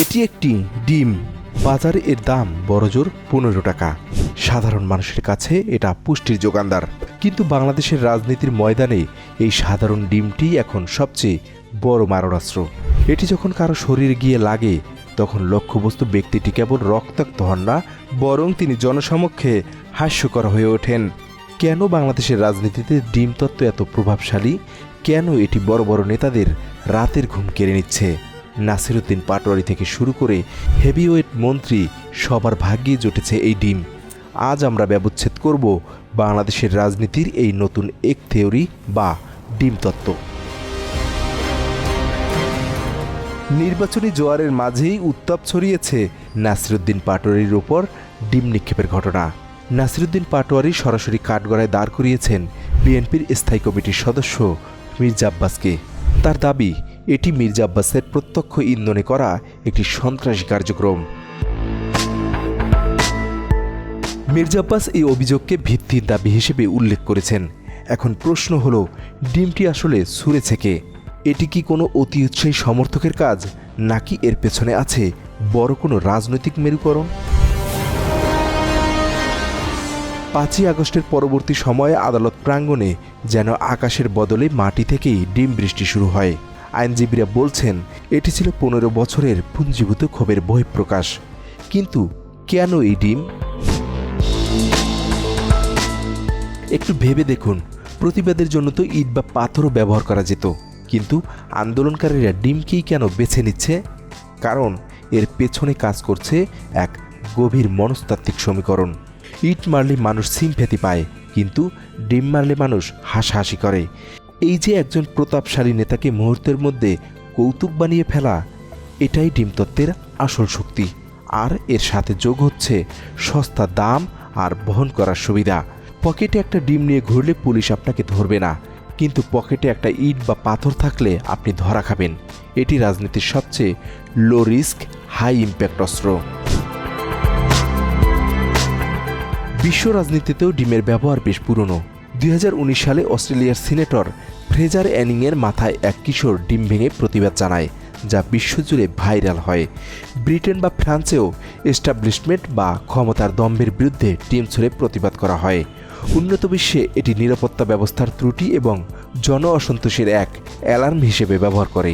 এটি একটি ডিম। বাজারে এর দাম বড়জোর ১৫ টাকা। সাধারণ মানুষের কাছে এটা পুষ্টির যোগানদার। কিন্তু বাংলাদেশের রাজনীতির ময়দানে এই সাধারণ ডিমটি এখন সবচেয়ে বড় মারণাস্ত্র। এটি যখন কারো শরীরে গিয়ে লাগে তখন লক্ষ্যবস্তু ব্যক্তিটি কেবল রক্তাক্ত হন না, বরং তিনি জনসমক্ষে হাস্যকর হয়ে ওঠেন। কেন বাংলাদেশের রাজনীতিতে ডিম তত্ত্ব এত প্রভাবশালী? কেন এটি বড় বড় নেতাদের রাতের ঘুম কেড়ে নিচ্ছে? নাসিরউদ্দিন পাটোয়ারি থেকে শুরু করে হেভিওয়েট মন্ত্রী সবার ভাগ্যে জুটেছে এই ডিম। আজ আমরা ব্যবচ্ছেদ করব বাংলাদেশের রাজনীতির এই নতুন এক থিওরি বা ডিম তত্ত্ব। নির্বাচনী জোয়ারের মাঝেই উত্তাপ ছড়িয়েছে নাসিরউদ্দিন পাটোয়ারির ওপর ডিম নিক্ষেপের ঘটনা। নাসিরউদ্দিন পাটোয়ারি সরাসরি কাঠগড়ায় দাঁড় করিয়েছেন বিএনপির স্থায়ী কমিটির সদস্য মির্জা আব্বাসকে। তার দাবি, এটি মির্জা আব্বাসের প্রত্যক্ষ ইন্ধনে করা একটি সন্ত্রাসী কার্যক্রম। মির্জা আব্বাস এই অভিযোগকে ভিত্তির দাবি হিসেবে উল্লেখ করেছেন। এখন প্রশ্ন হলো, ডিমটি আসলে ছুঁড়েছে কে? এটি কি কোনো অতি উৎসাহী সমর্থকের কাজ, নাকি এর পেছনে আছে বড় কোনো রাজনৈতিক মেরুকরণ? ৫ই আগস্টের পরবর্তী সময়ে আদালত প্রাঙ্গণে যেন আকাশের বদলে মাটি থেকেই ডিম বৃষ্টি শুরু হয়। আইনজীবীরা বলছেন এটি ছিল ১৫ বছরের পুঞ্জীভূত ক্ষোভের বহিঃপ্রকাশ। কিন্তু কেন এই ডিম? একটু ভেবে দেখুন, প্রতিবাদের জন্য তো ইট বা পাথরও ব্যবহার করা যেত, কিন্তু আন্দোলনকারীরা ডিমকেই কেন বেছে নিচ্ছে? কারণ এর পেছনে কাজ করছে এক গভীর মনস্তাত্ত্বিক সমীকরণ। ইট মারলে মানুষ সিম্প্যাথি পায়, কিন্তু ডিম মারলে মানুষ হাসাহাসি করে। এই যে একজন প্রতাপশালী নেতাকে মুহূর্তের মধ্যে কৌতুক বানিয়ে ফেলা, এটাই ডিম তত্ত্বের আসল শক্তি। আর এর সাথে যোগ হচ্ছে সস্তা দাম আর বহন করার সুবিধা। পকেটে একটা ডিম নিয়ে ঘুরলে পুলিশ আপনাকে ধরবে না, কিন্তু পকেটে একটা ইট বা পাথর থাকলে আপনি ধরা খাবেন। এটি রাজনীতির সবচেয়ে লো রিস্ক হাই ইম্প্যাক্ট অস্ত্র। বিশ্ব রাজনীতিতেও ডিমের ব্যবহার বেশ পুরনো। ২০১৯ সালে অস্ট্রেলিয়ার সিনেটর ফ্রেজার অ্যানিংয়ের মাথায় এক কিশোর ডিম ভেঙে প্রতিবাদ জানায়, যা বিশ্বজুড়ে ভাইরাল হয়। ব্রিটেন বা ফ্রান্সেও এস্টাবলিশমেন্ট বা ক্ষমতার দম্ভের বিরুদ্ধে ডিম ছুঁড়ে প্রতিবাদ করা হয়। উন্নত বিশ্বে এটি নিরাপত্তা ব্যবস্থার ত্রুটি এবং জন অসন্তোষের এক অ্যালার্ম হিসেবে ব্যবহার করে।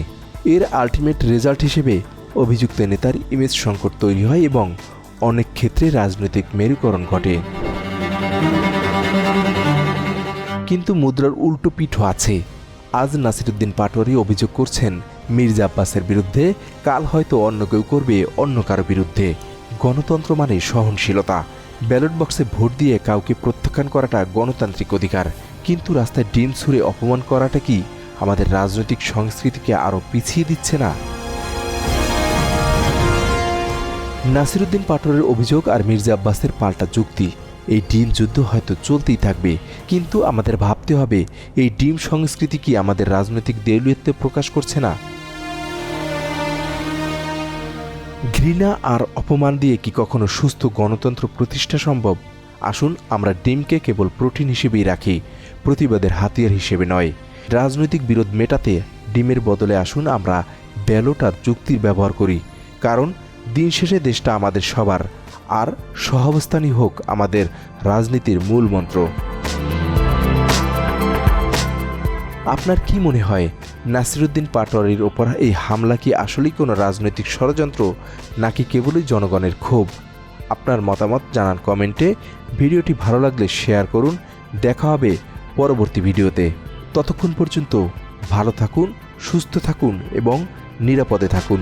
এর আলটিমেট রেজাল্ট হিসেবে অভিযুক্ত নেতার ইমেজ সংকট তৈরি হয় এবং অনেক ক্ষেত্রে রাজনৈতিক মেরুকরণ ঘটে। কিন্তু মুদ্রার উল্টো পিঠও আছে। আজ নাসিরউদ্দিন পাটোয়ারি অভিযোগ করছেন মির্জা আব্বাসের বিরুদ্ধে, কাল হয়তো অন্য কেউ করবে অন্য কারো বিরুদ্ধে। গণতন্ত্র মানে সহনশীলতা। ব্যালট বক্সে ভোট দিয়ে কাউকে প্রত্যাখ্যান করাটা গণতান্ত্রিক অধিকার, কিন্তু রাস্তায় ডিম ছুঁড়ে অপমান করাটা কি আমাদের রাজনৈতিক সংস্কৃতিকে আরও পিছিয়ে দিচ্ছে না? নাসিরউদ্দিন পাটোয়ারির অভিযোগ আর মির্জা আব্বাসের পাল্টা যুক্তি, এই ডিম যুদ্ধ হয়তো চলতেই থাকবে, কিন্তু আমাদের ভাবতে হবে এই ডিম সংস্কৃতি কি আমাদের রাজনৈতিক দেউলিয়ত্ব প্রকাশ করছে না? ঘৃণা আর অপমান দিয়ে কি কখনো সুস্থ গণতন্ত্র প্রতিষ্ঠা সম্ভব? আসুন আমরা ডিমকে কেবল প্রোটিন হিসেবেই রাখি, প্রতিবাদের হাতিয়ার হিসেবে নয়। রাজনৈতিক বিরোধ মেটাতে ডিমের বদলে আসুন আমরা ব্যালট আর যুক্তির ব্যবহার করি, কারণ দিন শেষে দেশটা আমাদের সবার, আর সহাবস্থানই হোক আমাদের রাজনীতির মূল মন্ত্র। আপনার কি মনে হয়, নাসিরউদ্দিন পাটোয়ারির ওপর এই হামলা কি আসলেই কোনো রাজনৈতিক ষড়যন্ত্র, নাকি কেবলই জনগণের ক্ষোভ? আপনার মতামত জানান কমেন্টে। ভিডিওটি ভালো লাগলে শেয়ার করুন। দেখা হবে পরবর্তী ভিডিওতে। ততক্ষণ পর্যন্ত ভালো থাকুন, সুস্থ থাকুন এবং নিরাপদে থাকুন।